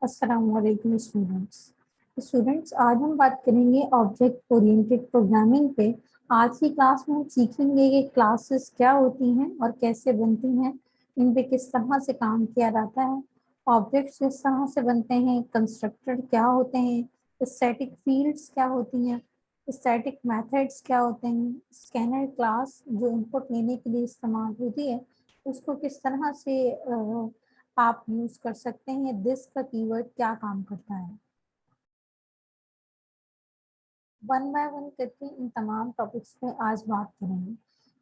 अस्सलामुअलैकुम स्टूडेंट्स आज हम बात करेंगे ऑब्जेक्ट ओरिएंटेड प्रोग्रामिंग पे। आज की क्लास में हम सीखेंगे कि क्लासेस क्या होती हैं और कैसे बनती हैं, इन पे किस तरह से काम किया जाता है, ऑब्जेक्ट्स किस तरह से बनते हैं, कंस्ट्रक्टर क्या होते हैं, स्टैटिक फील्ड्स क्या होती हैं, स्टैटिक मेथड्स क्या होते हैं, स्कैनर क्लास जो इनपुट लेने के लिए इस्तेमाल होती है उसको किस तरह से आप यूज कर सकते हैं, दिस का कीवर्ड क्या काम करता है। वन बाय वन करके इन तमाम टॉपिक्स पे आज बात करेंगे।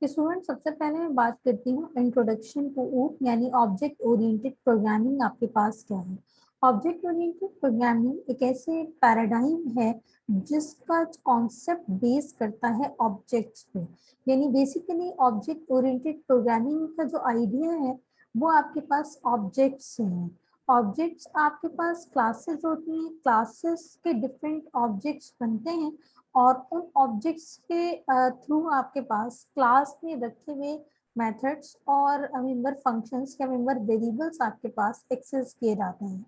कि स्टूडेंट सबसे पहले मैं बात करती हूँ इंट्रोडक्शन टू ऊट यानी ऑब्जेक्ट ओरिएंटेड प्रोग्रामिंग आपके पास क्या है। ऑब्जेक्ट ओरिएंटेड प्रोग्रामिंग एक ऐसे पैराडाइम है जिसका कॉन्सेप्ट बेस करता है ऑब्जेक्ट्स पे। यानी बेसिकली ऑब्जेक्ट ओरिएंटेड प्रोग्रामिंग का जो आइडिया है वो आपके पास ऑब्जेक्ट्स से है। ऑब्जेक्ट्स आपके पास क्लासेस होती हैं, क्लासेस के डिफरेंट ऑब्जेक्ट्स बनते हैं और उन ऑब्जेक्ट्स के थ्रू आपके पास क्लास में रखे हुए मेथड्स और मेंबर फंक्शंस या मेंबर वेरिएबल्स आपके पास एक्सेस किए जाते हैं।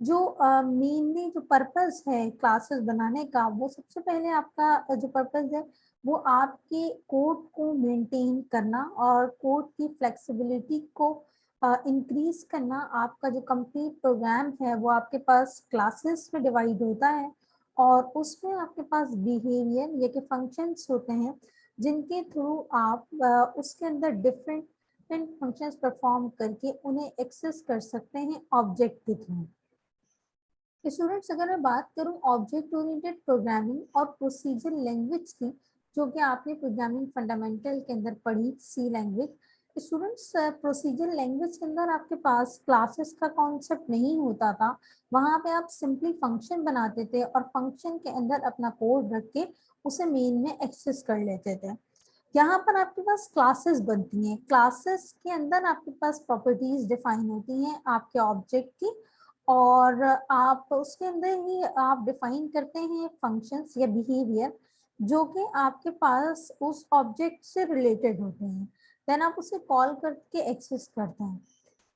जो मेनली जो पर्पस है क्लासेस बनाने का, वो सबसे पहले आपका जो पर्पस है वो आपके कोड को मेंटेन करना और कोड की फ्लेक्सिबिलिटी को इंक्रीज करना। आपका जो कंप्लीट प्रोग्राम है वो आपके पास क्लासेस में डिवाइड होता है और उसमें आपके पास बिहेवियर या के फंक्शंस होते हैं जिनके थ्रू आप उसके अंदर डिफरेंट फंक्शंस परफॉर्म करके उन्हें एक्सेस कर सकते हैं ऑब्जेक्ट के थ्रू। स्टूडेंट्स अगर मैं बात करूं ऑब्जेक्ट ओरिएंटेड प्रोग्रामिंग और प्रोसीजर लैंग्वेज की, जो कि आपने प्रोग्रामिंग फंडामेंटल के अंदर पढ़ी सी लैंग्वेज। स्टूडेंट्स प्रोसीजर लैंग्वेज के अंदर आपके पास क्लासेस का कॉन्सेप्ट नहीं होता था। वहां पे आप सिंपली फंक्शन बनाते थे और फंक्शन के अंदर अपना कोड रख के उसे मेन में एक्सेस कर लेते थे। यहाँ पर आपके पास क्लासेस बनती हैं, क्लासेस के अंदर आपके पास प्रॉपर्टीज डिफाइन होती हैं आपके ऑब्जेक्ट की और आप उसके अंदर ही आप डिफाइन करते हैं फंक्शंस या बिहेवियर जो कि आपके पास उस ऑब्जेक्ट से रिलेटेड होते हैं। देन आप उसे कॉल करके एक्सेस करते हैं।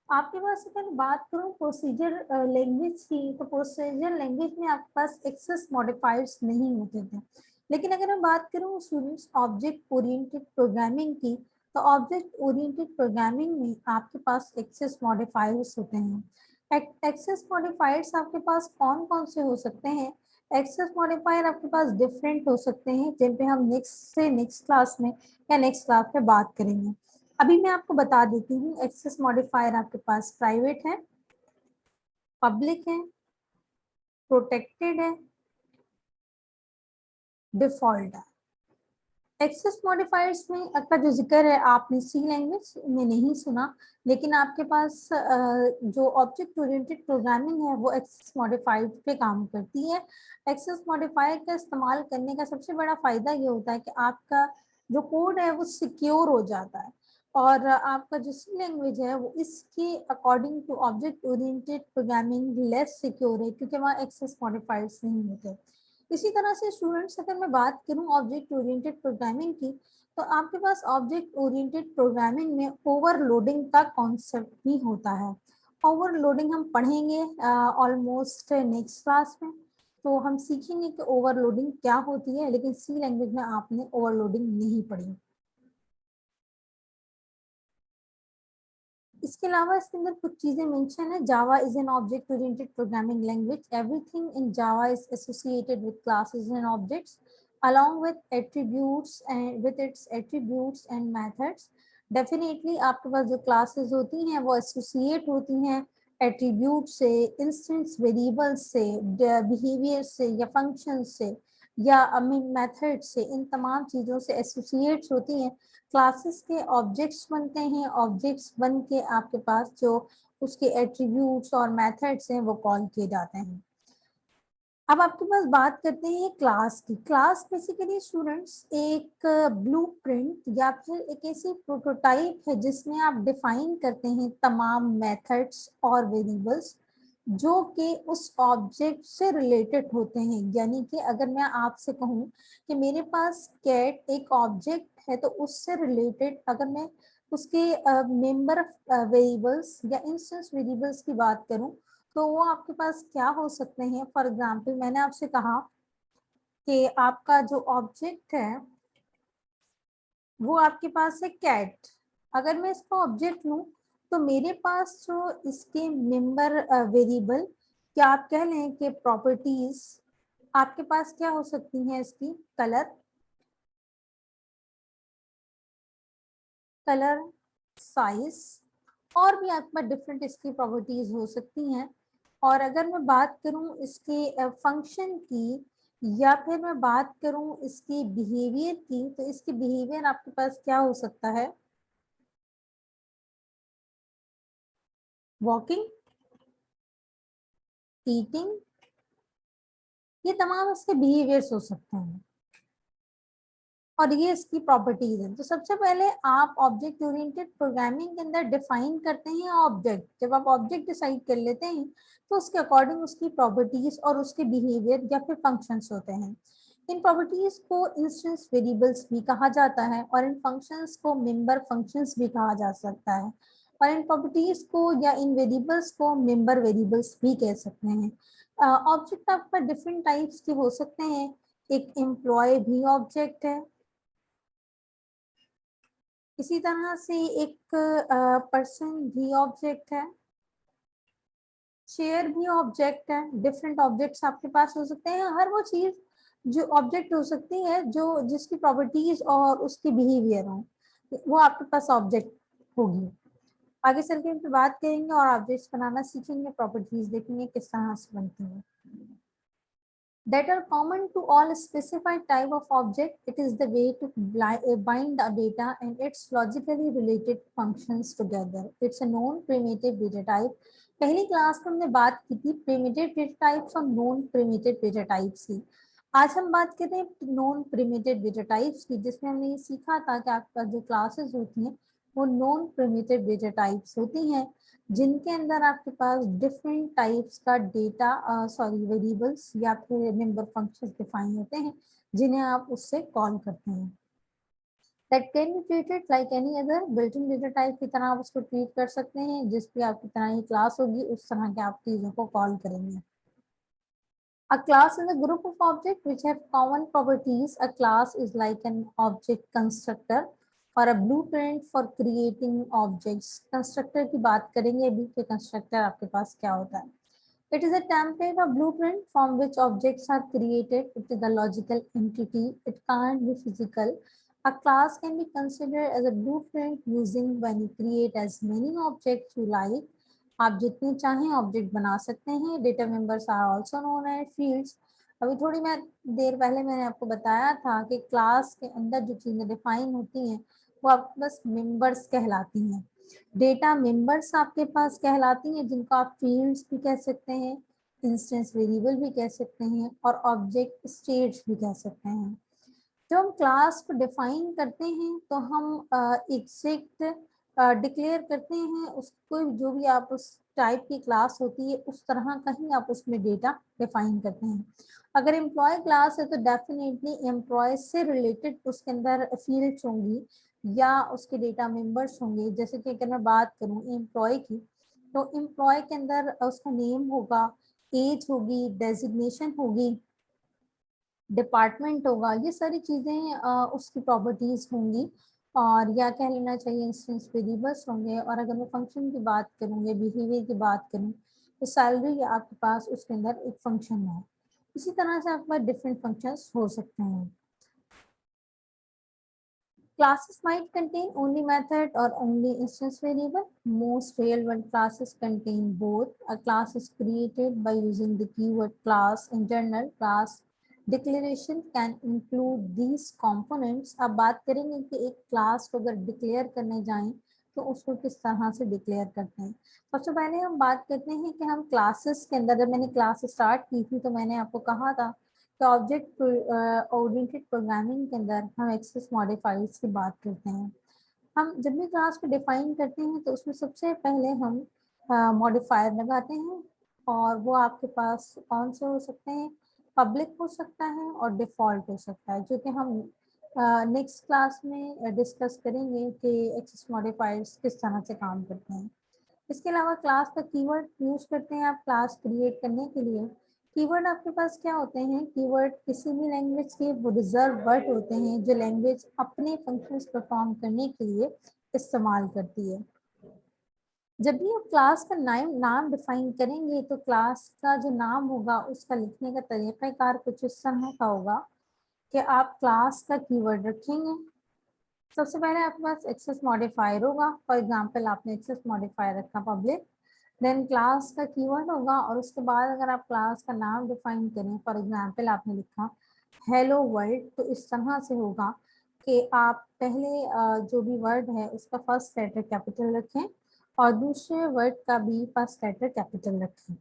आपके पास अगर बात करूं प्रोसीजर लैंग्वेज की, तो प्रोसीजर लैंग्वेज में आपके पास एक्सेस मॉडिफायर्स नहीं होते थे। लेकिन अगर मैं बात करूं स्टूडेंट्स ऑब्जेक्ट ओरिएंटेड प्रोग्रामिंग की, तो ऑब्जेक्ट ओरिएंटेड प्रोग्रामिंग में आपके पास एक्सेस मॉडिफायर्स होते हैं। एक्सेस मॉडिफायर्स आपके पास कौन कौन से हो सकते हैं? एक्सेस मॉडिफायर आपके पास डिफरेंट हो सकते हैं जिन पे हम नेक्स्ट क्लास में या नेक्स्ट क्लास में बात करेंगे। अभी मैं आपको बता देती हूँ एक्सेस मॉडिफायर आपके पास प्राइवेट है, पब्लिक है, प्रोटेक्टेड है, डिफॉल्ट है। एक्सेस मॉडिफायर्स में का जो जिक्र है आपने सी लैंग्वेज में नहीं सुना, लेकिन आपके पास जो ऑब्जेक्ट ओरिएंटेड प्रोग्रामिंग है वो एक्सेस मॉडिफायर पे काम करती है। एक्सेस मॉडिफायर का इस्तेमाल करने का सबसे बड़ा फायदा ये होता है कि आपका जो कोड है वो सिक्योर हो जाता है और आपका जो सी लैंग्वेज है वो इसके according to object oriented programming less secure है क्योंकि वहाँ एक्सेस मॉडिफायर्स नहीं होते। इसी तरह से स्टूडेंट्स अगर मैं बात करूं ऑब्जेक्ट ओरिएंटेड प्रोग्रामिंग की, तो आपके पास ऑब्जेक्ट ओरिएंटेड प्रोग्रामिंग में ओवरलोडिंग का कॉन्सेप्ट भी होता है। ओवरलोडिंग हम पढ़ेंगे ऑलमोस्ट नेक्स्ट क्लास में, तो हम सीखेंगे कि ओवरलोडिंग क्या होती है, लेकिन सी लैंग्वेज में आपने ओवरलोडिंग नहीं पढ़ी। इसके अलावा इसके अंदर कुछ चीजें मेंशन है। Java is an object oriented programming language. Everything in Java is associated with classes and objects along with attributes and with its attributes and methods। Definitely आपके पास जो क्लासेस होती हैं वो एसोसिएट होती हैं एट्रीब्यूट से, इंस्टेंस वेरिएबल से, behaviour से या फंक्शन से या मेथड से, इन तमाम चीज़ों से एसोसिएट्स होती हैं। क्लासेस के ऑब्जेक्ट्स बनते हैं, ऑब्जेक्ट्स बन के आपके पास जो उसके एट्रीब्यूट्स और मेथड्स हैं वो कॉल किए जाते हैं। अब आपके पास बात करते हैं क्लास की। क्लास बेसिकली स्टूडेंट्स एक ब्लूप्रिंट या फिर एक ऐसी प्रोटोटाइप है जिसमें आप डिफाइन करते हैं तमाम मेथड्स और वेरिएबल्स जो कि उस ऑब्जेक्ट से रिलेटेड होते हैं। यानी कि अगर मैं आपसे कहूँ कि मेरे पास कैट एक ऑब्जेक्ट है, तो उससे रिलेटेड अगर मैं उसके मेंबर वेरिएबल्स या इंस्टेंस वेरिएबल्स की बात करूँ, तो वो आपके पास क्या हो सकते हैं? फॉर एग्जाम्पल मैंने आपसे कहा कि आपका जो ऑब्जेक्ट है वो आपके पास है कैट। अगर मैं इसका ऑब्जेक्ट लूं तो मेरे पास जो इसके मेंबर वेरिएबल, क्या आप कह लें कि प्रॉपर्टीज आपके पास क्या हो सकती हैं? इसकी कलर, कलर, साइज, और भी आपके पास डिफरेंट इसकी प्रॉपर्टीज हो सकती हैं। और अगर मैं बात करूं इसके फंक्शन की, या फिर मैं बात करूं इसकी बिहेवियर की, तो इसकी बिहेवियर आपके पास क्या हो सकता है? वॉकिंग, ईटिंग, ये तमाम इसके बिहेवियर्स हो सकते हैं और ये इसकी प्रॉपर्टीज हैं। तो सबसे पहले आप ऑब्जेक्ट ओरिएंटेड प्रोग्रामिंग के अंदर डिफाइन करते हैं ऑब्जेक्ट। जब आप ऑब्जेक्ट डिसाइड कर लेते हैं तो उसके अकॉर्डिंग उसकी प्रॉपर्टीज और उसके बिहेवियर या फिर फंक्शंस होते हैं। इन प्रॉपर्टीज को इंस्टेंस वेरिएबल्स भी कहा जाता है और इन फंक्शंस को मेंबर फंक्शंस भी कहा जा सकता है, और इन प्रॉपर्टीज को या इन वेरिएबल्स को मेंबर वेरिएबल्स भी कह सकते हैं। ऑब्जेक्ट आपका डिफरेंट टाइप्स के हो सकते हैं। एक एम्प्लॉय भी ऑब्जेक्ट है, इसी तरह से एक पर्सन भी ऑब्जेक्ट है, चेयर भी ऑब्जेक्ट है। डिफरेंट ऑब्जेक्ट्स आपके पास हो सकते हैं। हर वो चीज जो ऑब्जेक्ट हो सकती है जो जिसकी प्रॉपर्टीज और उसकी बिहेवियर हो, वो आपके पास ऑब्जेक्ट होगी। आगे चल के इन पे बात करेंगे और ऑब्जेक्ट्स बनाना सीखेंगे, प्रॉपर्टीज देखेंगे किस तरह से बनती है। That are common to all specified type of object. It is the way to bind the data and its logically related functions together. It's a known primitive data type. पहली class में हमने बात की थी primitive data types और known primitive data types की। आज हम बात करते हैं known primitive data types की, जिसमें हमने ये सीखा था कि आपका जो क्लासेस होती हैं वो known primitive data types होती हैं, जिनके अंदर आपके पास डिफरेंट टाइप्स का डेटा वेरिएबल्स या फिर मेंबर फंक्शंस डिफाइन होते हैं, जिन्हें आप उससे कॉल करते हैं। That can be treated like any other built in data type की तरह आप उसको ट्रीट कर सकते हैं। जिस भी आपकी तरह की क्लास होगी उस तरह के आप चीजों को कॉल करेंगे। A class is a group of objects which have common properties. A class is like an object constructor or a blueprint for creating objects. Constructor की बात करेंगे अभी कि constructor आपके पास क्या होता है। It is a template or blueprint from which objects are created. It is a logical entity. It can't be physical. A class can be considered as a blueprint using when you create as many objects you like. आप जितने चाहें object बना सकते हैं। Data members are also known as fields. अभी थोड़ी मैं देर पहले मैंने आपको बताया था कि क्लास के अंदर जो चीजें डिफाइन होती हैं वो आपके पास मेंबर्स कहलाती हैं। डेटा मेंबर्स आपके पास कहलाती हैं, जिनको आप फील्ड्स भी कह सकते हैं, इंस्टेंस वेरिएबल भी कह सकते हैं और ऑब्जेक्ट स्टेट्स भी कह सकते हैं। जब हम क्लास को डिफाइन करते हैं तो हम एग्जैक्ट डिक्लेयर करते हैं उसको, जो भी आप उस टाइप की क्लास होती है उस तरह का ही आप उसमें डेटा डिफाइन करते हैं। अगर एम्प्लॉय क्लास है तो डेफिनेटली एम्प्लॉय से रिलेटेड उसके अंदर फील्ड्स होंगी या उसके डेटा मेंबर्स होंगे। जैसे कि अगर मैं बात करूं एम्प्लॉय की, तो एम्प्लॉय के अंदर उसका नेम होगा, एज होगी, डेजिग्नेशन होगी, डिपार्टमेंट होगा, ये सारी चीजें उसकी प्रॉपर्टीज होंगी। और या कह लेना चाहिए इंस्टेंस वेरिएबल्स होंगे। और अगर मैं फंक्शन की बात करूंगी, बिहेवियर की बात करूं, तो सैलरी आपके पास उसके अंदर एक फंक्शन है। इसी तरह से आपके पास डिफरेंट फंक्शंस हो सकते हैं। Classes might contain only method or only instance variable. Most real-world classes contain both. A class is created by using the keyword class. In general, class declaration can include these components. अब बात करेंगे कि एक class को अगर declare करने जाएं तो उसको किस तरह से डिक्लेयर करते हैं। सबसे पहले हम बात करते हैं कि हम क्लासेस के अंदर, जब मैंने क्लास स्टार्ट की थी तो मैंने आपको कहा था तो ऑब्जेक्ट ओरिएंटेड प्रोग्रामिंग के अंदर हम एक्सेस मॉडिफायर्स की बात करते हैं। हम जब भी क्लास को डिफाइन करते हैं तो उसमें सबसे पहले हम मॉडिफायर लगाते हैं, और वो आपके पास कौन से हो सकते हैं? पब्लिक हो सकता है और डिफॉल्ट हो सकता है, जो कि हम नेक्स्ट क्लास में डिस्कस करेंगे कि एक्सेस मॉडिफायर्स किस तरह से काम करते हैं। इसके अलावा क्लास का कीवर्ड यूज करते हैं आप क्लास क्रिएट करने के लिए। कीवर्ड आपके पास क्या होते हैं? कीवर्ड किसी भी लैंग्वेज के वो रिजर्व वर्ड होते हैं जो लैंग्वेज अपने फंक्शंस परफॉर्म करने के लिए इस्तेमाल करती है। जब भी आप क्लास का नाम डिफाइन करेंगे तो क्लास का जो नाम होगा उसका लिखने का तरीकाकार कुछ इस तरह का होगा कि आप क्लास का कीवर्ड रखेंगे। सबसे पहले आपके पास एक्सेस मॉडिफायर होगा। फॉर एग्जांपल आपने एक्सेस मॉडिफायर रखा पब्लिक, देन क्लास का कीवर्ड होगा और उसके बाद अगर आप क्लास का नाम डिफाइन करें, फॉर एग्जांपल आपने लिखा हेलो वर्ल्ड, तो इस तरह से होगा कि आप पहले जो भी वर्ड है उसका फर्स्ट लेटर कैपिटल रखें और दूसरे वर्ड का भी फर्स्ट लेटर कैपिटल रखें।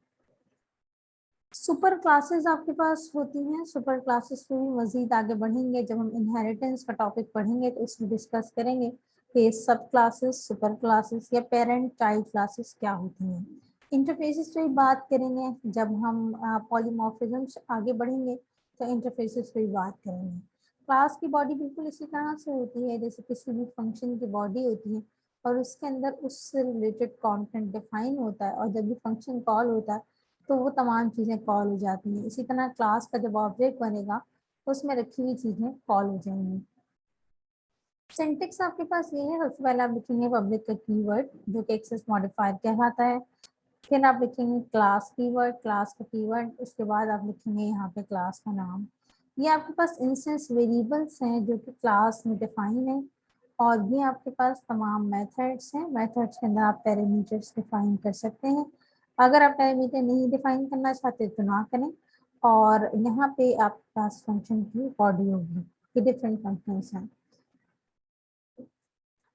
सुपर क्लासेस आपके पास होती हैं। सुपर क्लासेस में भी मजीद आगे बढ़ेंगे, जब हम इनहेरिटेंस का टॉपिक पढ़ेंगे तो उसमें डिस्कस करेंगे कि सब क्लासेस, सुपर क्लासेस या पेरेंट चाइल्ड क्लासेस क्या होती हैं। इंटरफेसेस पे बात करेंगे, जब हम पॉलीमॉर्फिज्म आगे बढ़ेंगे तो इंटरफेसेस पे बात करेंगे। क्लास की बॉडी बिल्कुल इसी तरह से होती है जैसे किसी भी फंक्शन की बॉडी होती है और उसके अंदर उससे रिलेटेड कंटेंट डिफाइन होता है और जब भी फंक्शन कॉल होता है तो वो तमाम चीज़ें कॉल हो जाती हैं। इसी तरह क्लास का जब ऑब्जेक्ट बनेगा तो उसमें रखी हुई चीज़ें कॉल हो जाएंगी। सिंटेक्स आपके पास ये है, सबसे पहले आप लिखेंगे पब्लिक का कीवर्ड जो कि एक्सेस मॉडिफायर कहलाता है। फिर आप लिखेंगे क्लास कीवर्ड, क्लास का कीवर्ड, उसके बाद आप लिखेंगे यहाँ पे क्लास का नाम। ये आपके पास इंस्टेंस वेरिएबल्स हैं जो कि क्लास में डिफाइन है और ये आपके पास तमाम मेथड्स हैं। मेथड्स के अंदर आप पैरामीटर्स डिफाइन कर सकते हैं। अगर आप पैरामीटर नहीं डिफाइन करना चाहते तो ना करें। और यहाँ पे आपके पास फंक्शन की बॉडी होगी, ये डिफरेंट फंक्शंस हैं।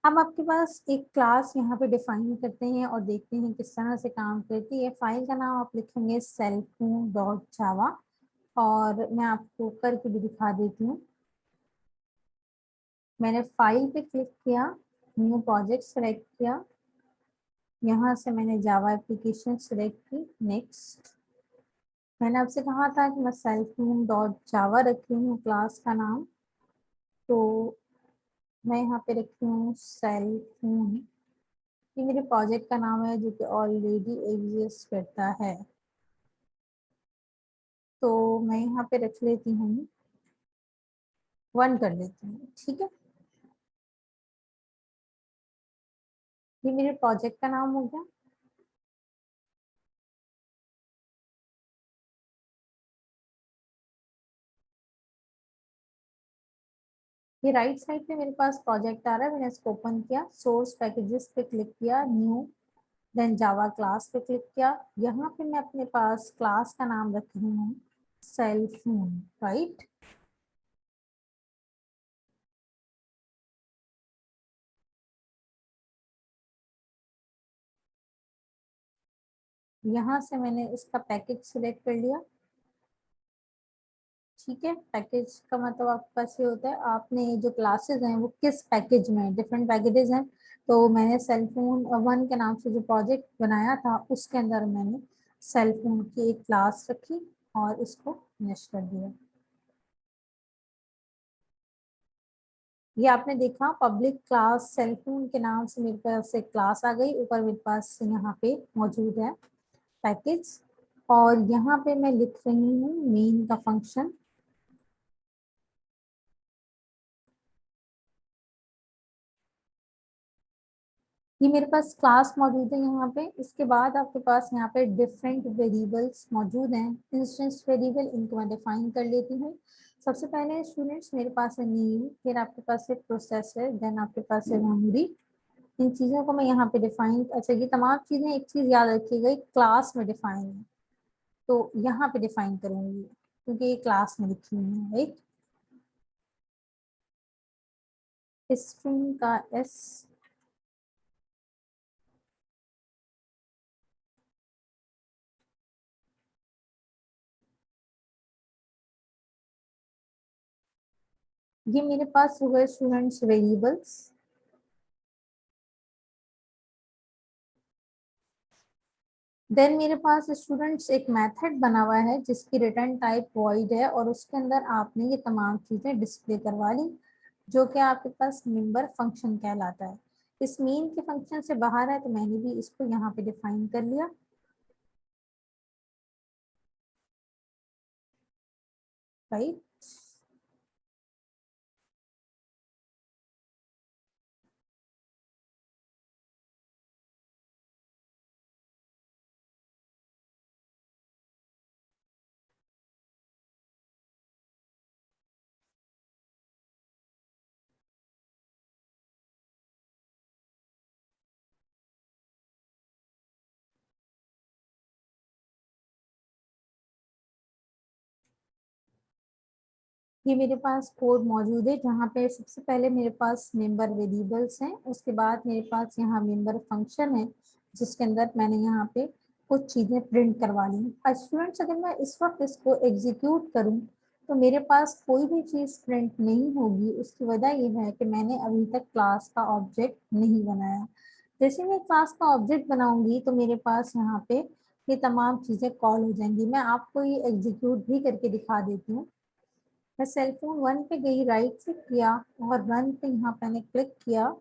अब आपके पास एक क्लास यहाँ पे डिफाइन करते हैं और देखते हैं किस तरह से काम करती है। फाइल का नाम आप लिखेंगे selfmoon.java और मैं आपको करके भी दिखा देती हूँ। मैंने फाइल पे क्लिक किया, न्यू प्रोजेक्ट सेलेक्ट किया, यहाँ से मैंने जावा एप्लीकेशन सेलेक्ट की, नेक्स्ट। मैंने आपसे कहा था कि मैं selfmoon.java रखी हूँ क्लास का नाम, तो मैं यहाँ पे रखी हूँ selfmoon। ये मेरे प्रोजेक्ट का नाम है जो कि ऑलरेडी एग्जिस्ट करता है, तो मैं यहाँ पे रख लेती हूँ 1 कर लेती हूँ, ठीक है। ये मेरे प्रोजेक्ट का नाम हो गया। ये राइट साइड पे मेरे पास प्रोजेक्ट आ रहा है, मैंने इसको ओपन किया, सोर्स पैकेजेस पे क्लिक किया, न्यू, देन जावा क्लास पे क्लिक किया। यहाँ पे मैं अपने पास क्लास का नाम रख रही हूँ सेल्फमून, राइट। यहाँ से मैंने इसका पैकेज सिलेक्ट कर लिया, ठीक है। पैकेज का मतलब आपके पास ये होता है आपने जो क्लासेस हैं वो किस पैकेज में, डिफरेंट पैकेजेस हैं। तो मैंने सेलफोन 1 के नाम से जो प्रोजेक्ट बनाया था उसके अंदर मैंने सेलफोन की एक क्लास रखी और इसको फिनिश कर दिया। ये आपने देखा पब्लिक क्लास सेलफोन के नाम से मेरे पास एक क्लास आ गई, ऊपर मेरे पास यहाँ पे मौजूद है पैकेज और यहाँ पे मैं लिख रही हूँ मेन का फंक्शन। ये मेरे पास क्लास मौजूद है यहाँ पे। इसके बाद आपके पास यहाँ पे डिफरेंट वेरिएबल्स मौजूद हैं, इंस्टेंस वेरिएबल, इनको मैं डिफाइन कर लेती हूँ। सबसे पहले स्टूडेंट्स मेरे पास है नेम, फिर आपके पास है प्रोसेसर, देन आपके पास है मेमोरी। इन चीज़ों को मैं यहाँ पे डिफाइन, अच्छा ये तमाम चीज़ें एक चीज़ याद रखिएगा क्लास में डिफाइन है तो यहाँ पे डिफाइन करूँगी क्योंकि ये क्लास में लिखी हुई है, राइट। स्ट्रिंग का एस, ये मेरे पास हो गए स्टूडेंट्स वेरिएबल्स। देन मेरे पास स्टूडेंट्स एक मेथड बना हुआ है जिसकी रिटर्न टाइप वॉइड है और उसके अंदर आपने ये तमाम चीज़ें डिस्प्ले करवा ली जो कि आपके पास मेंबर फंक्शन कहलाता है। इस मेन के फंक्शन से बाहर है, तो मैंने भी इसको यहाँ पे डिफाइन कर लिया। राइट, ये मेरे पास कोड मौजूद है, जहाँ पे सबसे पहले मेरे पास मेंबर वेरिएबल्स हैं, उसके बाद मेरे पास यहाँ मेंबर फंक्शन है, जिसके अंदर मैंने यहाँ पे कुछ चीजें प्रिंट करवा ली। अब स्टूडेंट्स, अगर मैं इस वक्त इसको एग्जीक्यूट करूँ तो मेरे पास कोई भी चीज प्रिंट नहीं होगी। उसकी वजह यह है कि मैंने अभी तक क्लास का ऑब्जेक्ट नहीं बनाया। जैसे मैं क्लास का ऑब्जेक्ट बनाऊंगी तो मेरे पास यहाँ पे ये तमाम चीजें कॉल हो जाएंगी। मैं आपको ये एग्जीक्यूट भी करके दिखा देती हूँ। मैं सेल फोन 1 पे गई, राइट क्लिक किया और रन पे यहाँ पे मैंने क्लिक किया।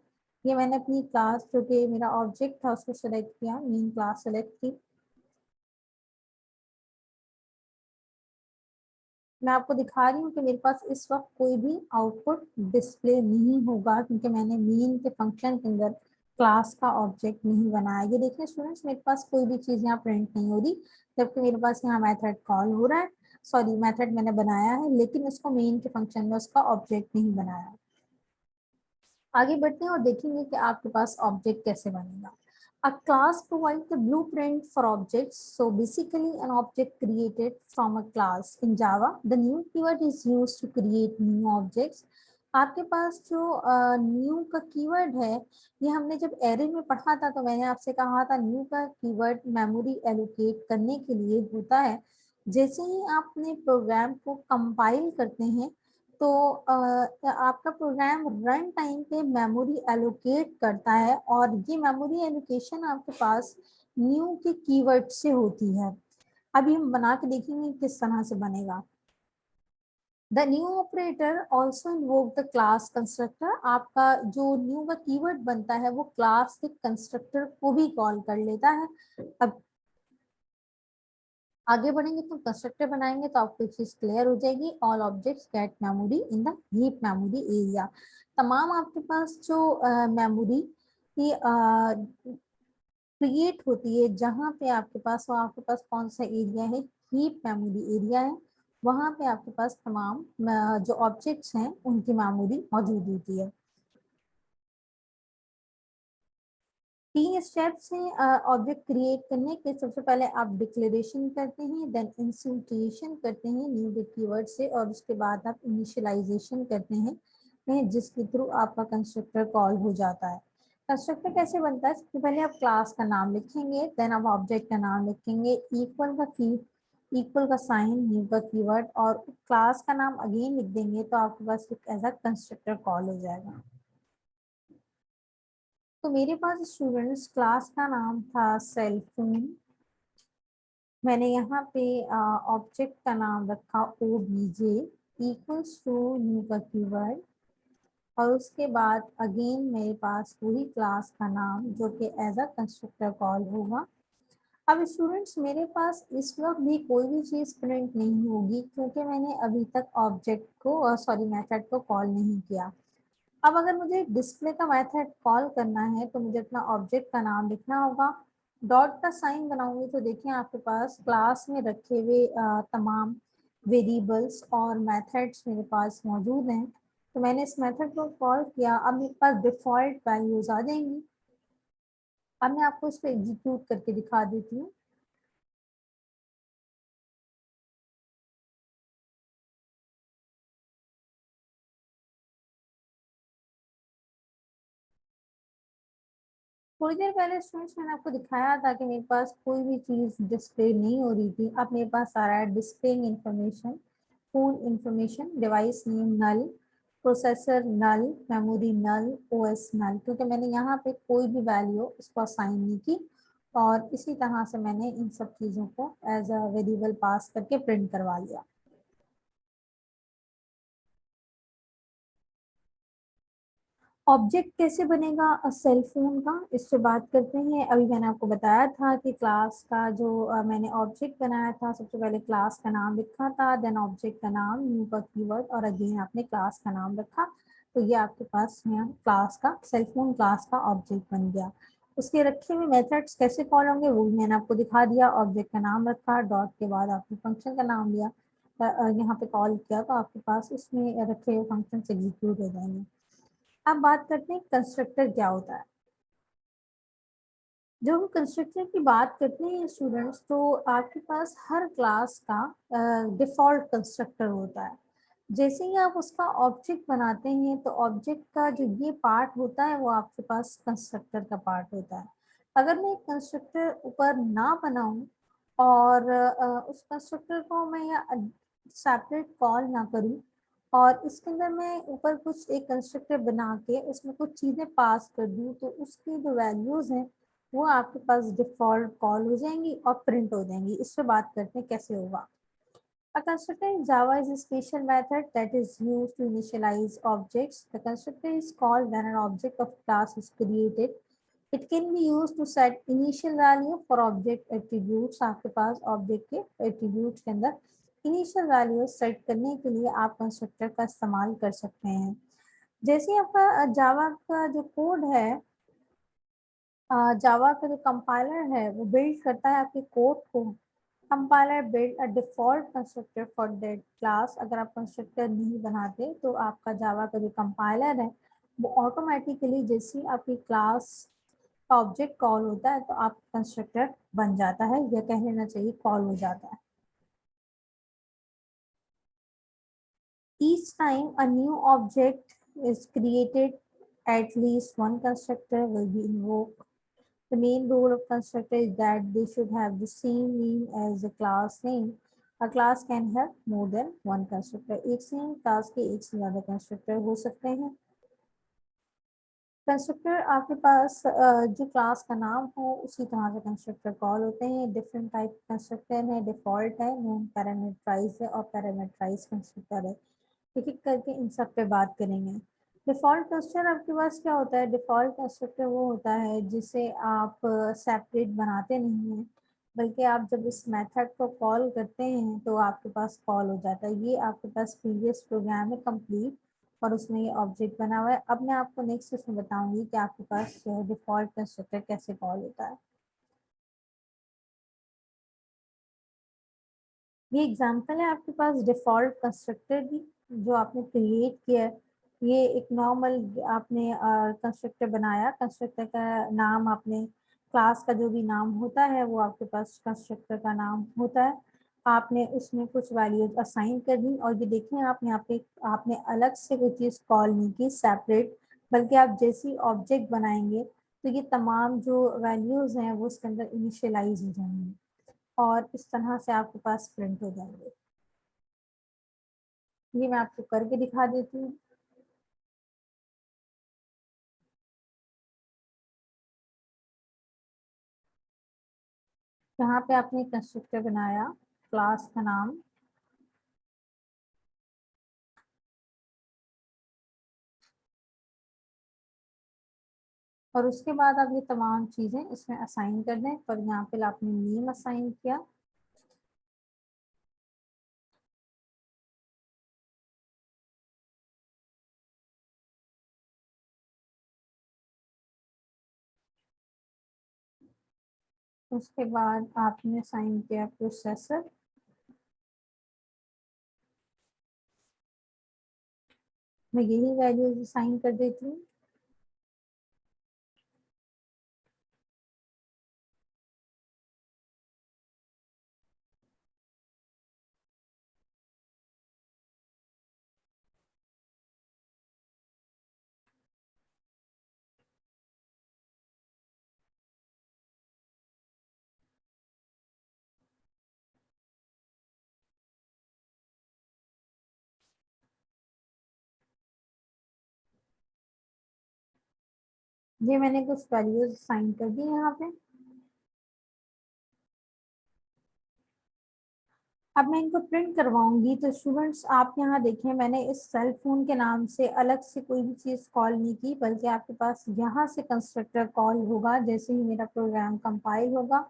ये मैंने अपनी क्लास, जो कि मेरा ऑब्जेक्ट था, उसको सेलेक्ट किया, मेन क्लास सेलेक्ट की। मैं आपको दिखा रही हूँ कि मेरे पास इस वक्त कोई भी आउटपुट डिस्प्ले नहीं होगा, क्योंकि मैंने मेन के फंक्शन के अंदर क्लास का ऑब्जेक्ट नहीं बनाया। ये देखिए स्टूडेंट्स, मेरे पास कोई भी चीज़ यहाँ प्रिंट नहीं हो रही, जबकि मेरे पास यहाँ मेथड कॉल हो रहा है। सॉरी, मेथड मैंने बनाया है, लेकिन उसको मेन के फंक्शन में उसका ऑब्जेक्ट नहीं बनाया। आगे बढ़ते हैं और देखेंगे कि आपके पास ऑब्जेक्ट कैसे बनेगा। A class provides the blueprint for objects. So basically an object created from a class. In Java, the new keyword is used to create new objects. आपके पास जो न्यू का कीवर्ड है, ये हमने जब एरे में पढ़ा था तो मैंने आपसे कहा था न्यू का कीवर्ड मेमोरी एलोकेट करने के लिए होता है। जैसे ही आप अपने प्रोग्राम को कंपाइल करते हैं तो आपका प्रोग्राम रन टाइम पे मेमोरी एलोकेट करता है, और ये मेमोरी एलोकेशन आपके पास न्यू के कीवर्ड से होती है। अभी हम बना के देखेंगे किस तरह से बनेगा। The new operator also invoke the class constructor. आपका जो न्यू का कीवर्ड बनता है वो क्लास के कंस्ट्रक्टर को भी कॉल कर लेता है। अब आगे बढ़ेंगे तो कंस्ट्रक्टर बनाएंगे तो आपको एक चीज क्लियर हो जाएगी। All objects get memory in the heap memory area. तमाम आपके पास जो मेमोरी की क्रिएट होती है, जहाँ पे आपके पास, वो आपके पास कौन सा एरिया है, हीप मेमोरी एरिया है। वहाँ पे आपके पास तमाम जो ऑब्जेक्ट्स हैं उनकी मेमोरी मौजूद होती है। 3 स्टेप्स हैं ऑब्जेक्ट क्रिएट करने के। सबसे पहले आप डिक्लेरेशन करते हैं, देन इंस्टीट्यूशन करते हैं न्यू के कीवर्ड से, और उसके बाद आप इनिशियलाइजेशन करते हैं, जिसके थ्रू आपका कंस्ट्रक्टर कॉल हो जाता है। कंस्ट्रक्टर कैसे बनता है? सबसे पहले आप क्लास का नाम लिखेंगे, देन आप ऑब्जेक्ट का नाम लिखेंगे, इक्वल का साइन, न्यू का कीवर्ड, और क्लास का नाम अगेन लिख देंगे, तो आपके पास एज अ कंस्ट्रक्टर कॉल हो जाएगा। तो मेरे पास स्टूडेंट्स क्लास का नाम था सेल फोन। मैंने यहाँ पे ऑब्जेक्ट का नाम रखा obj इक्वल्स टू न्यू का कीवर्ड, और उसके बाद अगेन मेरे पास वही क्लास का नाम जो कि एज अ कंस्ट्रक्टर कॉल होगा। अब स्टूडेंट्स, मेरे पास इस वक्त भी कोई भी चीज़ प्रिंट नहीं होगी, क्योंकि मैंने अभी तक ऑब्जेक्ट को, सॉरी, मेथड को कॉल नहीं किया। अब अगर मुझे डिस्प्ले का मेथड कॉल करना है तो मुझे अपना ऑब्जेक्ट का नाम लिखना होगा। डॉट का साइन बनाऊंगी तो देखिए आपके पास क्लास में रखे हुए तमाम वेरिएबल्स और मेथड्स मेरे पास मौजूद हैं। तो मैंने इस मेथड को कॉल किया, अब मेरे पास डिफॉल्ट वैल्यूज आ जाएंगी। अब मैं आपको इसको एग्जीक्यूट करके दिखा देती हूँ। थोड़ी देर पहले स्टूडेंट्स मैंने आपको दिखाया था कि मेरे पास कोई भी चीज़ डिस्प्ले नहीं हो रही थी। अब मेरे पास आ रहा है displaying information, full information, device name null, processor null, memory null, OS null, क्योंकि मैंने यहाँ पे कोई भी वैल्यू इसको असाइन नहीं की, और इसी तरह से मैंने इन सब चीज़ों को एज अ वेरिएबल पास करके प्रिंट करवा लिया। ऑब्जेक्ट कैसे बनेगा सेल फोन का, इससे बात करते हैं। अभी मैंने आपको बताया था कि क्लास का जो मैंने ऑब्जेक्ट बनाया था, सबसे पहले क्लास का नाम लिखा था, देन ऑब्जेक्ट का नाम, न्यू का कीवर्ड, और अगेन आपने क्लास का नाम रखा। तो ये आपके पास यहाँ क्लास का सेल फोन क्लास का ऑब्जेक्ट बन गया। उसके रखे हुए मेथड्स कैसे कॉल होंगे वो भी मैंने आपको दिखा दिया। ऑब्जेक्ट का नाम रखा, डॉट के बाद आपने फंक्शन का नाम लिया, यहाँ पे कॉल किया, तो आपके पास उसमें रखे हुए फंक्शन एग्जीक्यूट हो जाएंगे। अब बात करते हैं कंस्ट्रक्टर क्या होता है। जब हम कंस्ट्रक्टर की बात करते हैं स्टूडेंट्स, तो आपके पास हर क्लास का डिफॉल्ट कंस्ट्रक्टर होता है। जैसे ही आप उसका ऑब्जेक्ट बनाते हैं तो ऑब्जेक्ट का जो ये पार्ट होता है वो आपके पास कंस्ट्रक्टर का पार्ट होता है। अगर मैं कंस्ट्रक्टर ऊपर ना बनाऊं और उस कंस्ट्रक्टर को मैं सेपरेट कॉल ना करूं और इसके अंदर मैं ऊपर कुछ एक कंस्ट्रक्टर बना के उसमें कुछ चीज़ें पास कर दूं, तो उसकी जो वैल्यूज हैं वो आपके पास डिफॉल्ट कॉल हो जाएंगी और प्रिंट हो जाएंगी। इस पे बात करते हैं कैसे होगा। A constructor in Java is a special method that is used to initialize objects. The constructor is called when an object of class is created. It can be used to set initial value for object attributes. आपके पास object के attributes के अंदर initial value set करने के लिए आप constructor का इस्तेमाल कर सकते हैं। जैसे आपका जावा का जो कोड है, जावा का जो कंपाइलर है वो बिल्ड करता है आपके कोड को। Compiler build a default constructor for that class. अगर आप कंस्ट्रक्टर नहीं बनाते तो आपका जावा का जो कंपाइलर है वो ऑटोमेटिकली जैसे ही आपकी क्लास का ऑब्जेक्ट कॉल होता है तो आप कंस्ट्रक्टर बन जाता है, या कह लेना चाहिए कॉल हो जाता है। Each time a new object is created, at least one constructor will be invoked. The main rule of constructor is that they should have the same name as the class name. A class can have more than one constructor. एक same class के एक से ज़्यादा constructor हो सकते हैं। Constructor आपके पास जो क्लास का नाम हो उसी तरह से कंस्ट्रक्टर कॉल होते हैं। डिफरेंट टाइप कंस्ट्रक्टर है, डिफॉल्ट है, नॉन पैरामीटराइज है और पैरामीटराइज कंस्ट्रक्टर है। एक एक करके इन सब पे बात करेंगे। डिफ़ॉल्ट कंस्ट्रक्टर आपके पास क्या होता है? डिफ़ॉल्ट कंस्ट्रक्टर वो होता है जिसे आप सेपरेट बनाते नहीं हैं, बल्कि आप जब इस मेथड को कॉल करते हैं तो आपके पास कॉल हो जाता है। ये आपके पास प्रीवियस प्रोग्राम है कंप्लीट और उसमें ये ऑब्जेक्ट बना हुआ है। अब मैं आपको नेक्स्ट इसमें बताऊंगी कि आपके पास डिफ़ॉल्ट कंस्ट्रक्टर कैसे कॉल होता है। ये एग्जांपल है आपके पास डिफ़ॉल्ट कंस्ट्रक्टर की जो आपने क्रिएट किया है। ये एक नॉर्मल आपने कंस्ट्रक्टर बनाया, कंस्ट्रक्टर का नाम आपने क्लास का जो भी नाम होता है वो आपके पास कंस्ट्रक्टर का नाम होता है। आपने उसमें कुछ वैल्यूज असाइन कर दी और ये देखें आप यहाँ पे आपने अलग से कोई चीज़ कॉल नहीं की सेपरेट, बल्कि आप जैसी ऑब्जेक्ट बनाएंगे तो ये तमाम जो वैल्यूज हैं वो उसके अंदर इनिशियलाइज हो जाएंगी और इस तरह से आपके पास प्रिंट हो जाएंगे। ये मैं आपको करके दिखा देती हूँ। यहाँ पे आपने कंस्ट्रक्टर बनाया, क्लास का नाम, और उसके बाद आप ये तमाम चीजें इसमें असाइन कर दें। पर यहाँ पे आपने नेम असाइन किया, उसके बाद आपने असाइन किया प्रोसेसर, मैं यही वैल्यूज असाइन कर देती हूँ। ये मैंने कुछ वैल्यूज असाइन कर दी यहाँ पे। अब मैं इनको प्रिंट करवाऊंगी। तो स्टूडेंट्स आप यहाँ देखें, मैंने इस सेल फोन के नाम से अलग से कोई भी चीज़ कॉल नहीं की, बल्कि आपके पास यहाँ से कंस्ट्रक्टर कॉल होगा जैसे ही मेरा प्रोग्राम कंपाइल होगा।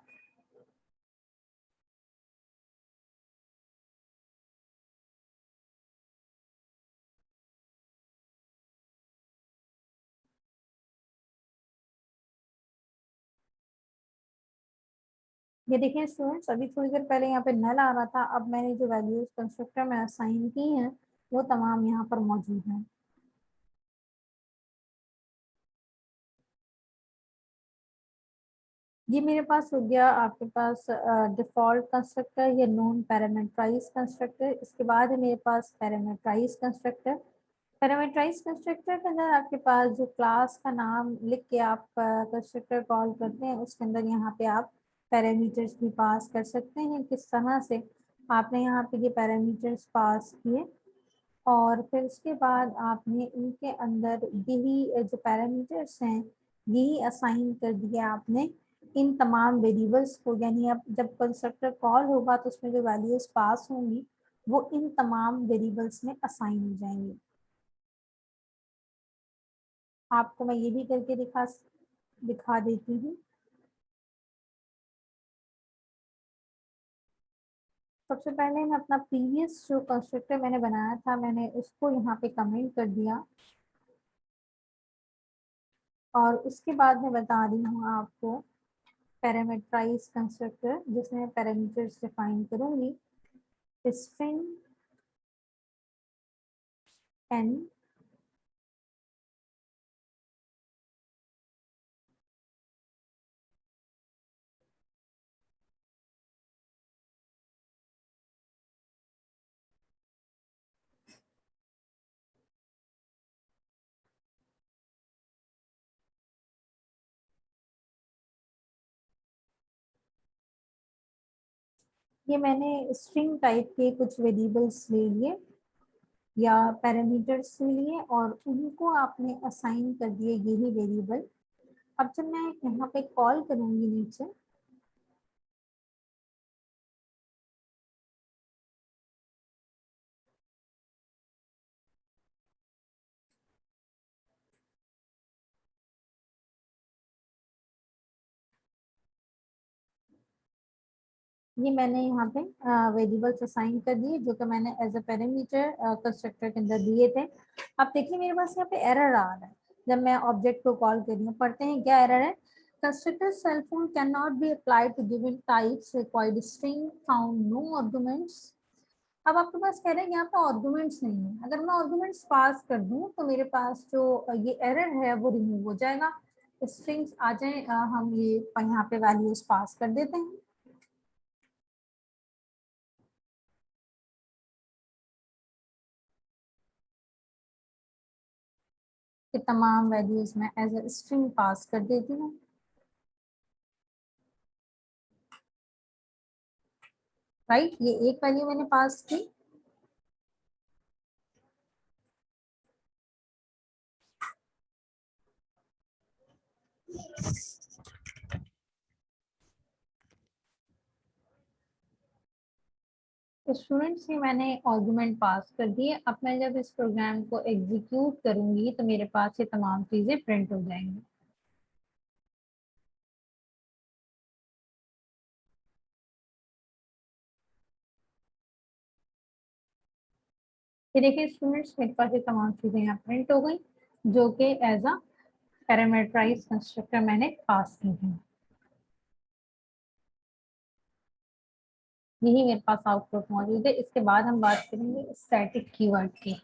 ये देखिए स्टूडेंट्स, अभी थोड़ी देर पहले यहाँ पे नल आ रहा था, अब मैंने जो वैल्यूज कंस्ट्रक्टर में असाइन की हैं वो तमाम यहाँ पर मौजूद हैं। ये मेरे पास हो गया आपके पास डिफॉल्ट कंस्ट्रक्टर या नॉन पैरामीटराइज कंस्ट्रक्टर। इसके बाद है मेरे पास पैरामीटराइज कंस्ट्रक्टर। पैरामीटराइज कंस्ट्रक्टर के अंदर आपके पास जो क्लास का नाम लिख के आप कंस्ट्रक्टर कॉल करते हैं, उसके अंदर यहाँ पे आप पैरामीटर्स भी पास कर सकते हैं। किस तरह से आपने यहाँ पे ये पैरामीटर्स पास किए और फिर उसके बाद आपने इनके अंदर यही जो पैरामीटर्स हैं यही असाइन कर दिया आपने इन तमाम वेरिएबल्स को। यानी अब जब कंस्ट्रक्टर कॉल होगा तो उसमें जो वैल्यूज पास होंगी वो इन तमाम वेरिएबल्स में असाइन हो जाएंगी। आपको मैं ये भी करके दिखा देती हूँ। सबसे पहले मैं अपना प्रीवियस जो कंस्ट्रक्टर मैंने बनाया था मैंने उसको यहाँ पे कमेंट कर दिया, और उसके बाद मैं बता रही हूँ आपको पैरामीटराइज कंस्ट्रक्टर जिसमें मैं पैरामीटर्स डिफाइन करूंगी। स्ट्रिंग एन ये मैंने स्ट्रिंग टाइप के कुछ वेरिएबल्स ले लिए या पैरामीटर्स ले लिए और उनको आपने असाइन कर दिए यही वेरिएबल। अब जब मैं यहाँ पे कॉल करूंगी नीचे, ये मैंने यहाँ पे वेरिएबल्स असाइन कर दिए जो कि मैंने एज अ पैरामीटर कंस्ट्रक्टर के अंदर दिए थे। अब देखिए मेरे पास यहाँ पे एरर आ रहा है जब मैं ऑब्जेक्ट को कॉल कर रही हूँ। पढ़ते हैं क्या एरर है। Constructor cell phone can not be applied to given types required string found no arguments. अब आपके पास कह रहे हैं यहाँ पे आर्गुमेंट्स नहीं है। अगर मैं आर्गुमेंट्स पास कर दूं तो मेरे पास जो ये एरर है वो रिमूव हो जाएगा, स्ट्रिंग्स आ जाए। हम ये यहाँ पे वैल्यूज पास कर देते हैं। कि तमाम वैल्यूज मैं एज अ स्ट्रिंग पास कर देती हूँ। राइट, ये एक वैल्यू मैंने पास की। तो स्टूडेंट्स ये मैंने आर्गुमेंट पास कर दिए। अब मैं जब इस प्रोग्राम को एग्जीक्यूट करूंगी तो मेरे पास ये तमाम चीजें प्रिंट हो जाएंगी। ये देखिए स्टूडेंट्स, मेरे पास ये तमाम चीजें यहाँ प्रिंट हो गई जो कि एज अ पैरामीटराइज कंस्ट्रक्टर मैंने पास की है। यही मेरे पास आउटपुट मौजूद है। इसके बाद हम बात करेंगे स्टैटिक कीवर्ड की।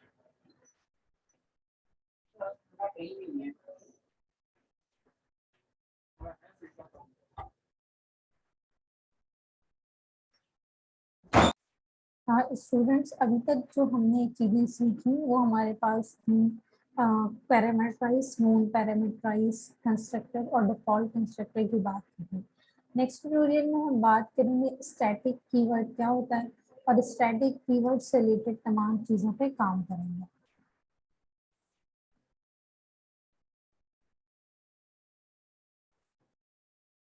हाँ स्टूडेंट्स, अभी तक जो हमने चीजें सीखी वो हमारे पास थी पैरामीटराइज, नॉन पैरामीटराइज कंस्ट्रक्टर और डिफॉल्ट कंस्ट्रक्टर की बात की थी। नेक्स्ट ट्यूटोरियल में हम बात करेंगे स्टैटिक कीवर्ड क्या होता है और स्टैटिक कीवर्ड से रिलेटेड तमाम चीज़ों पे काम करेंगे।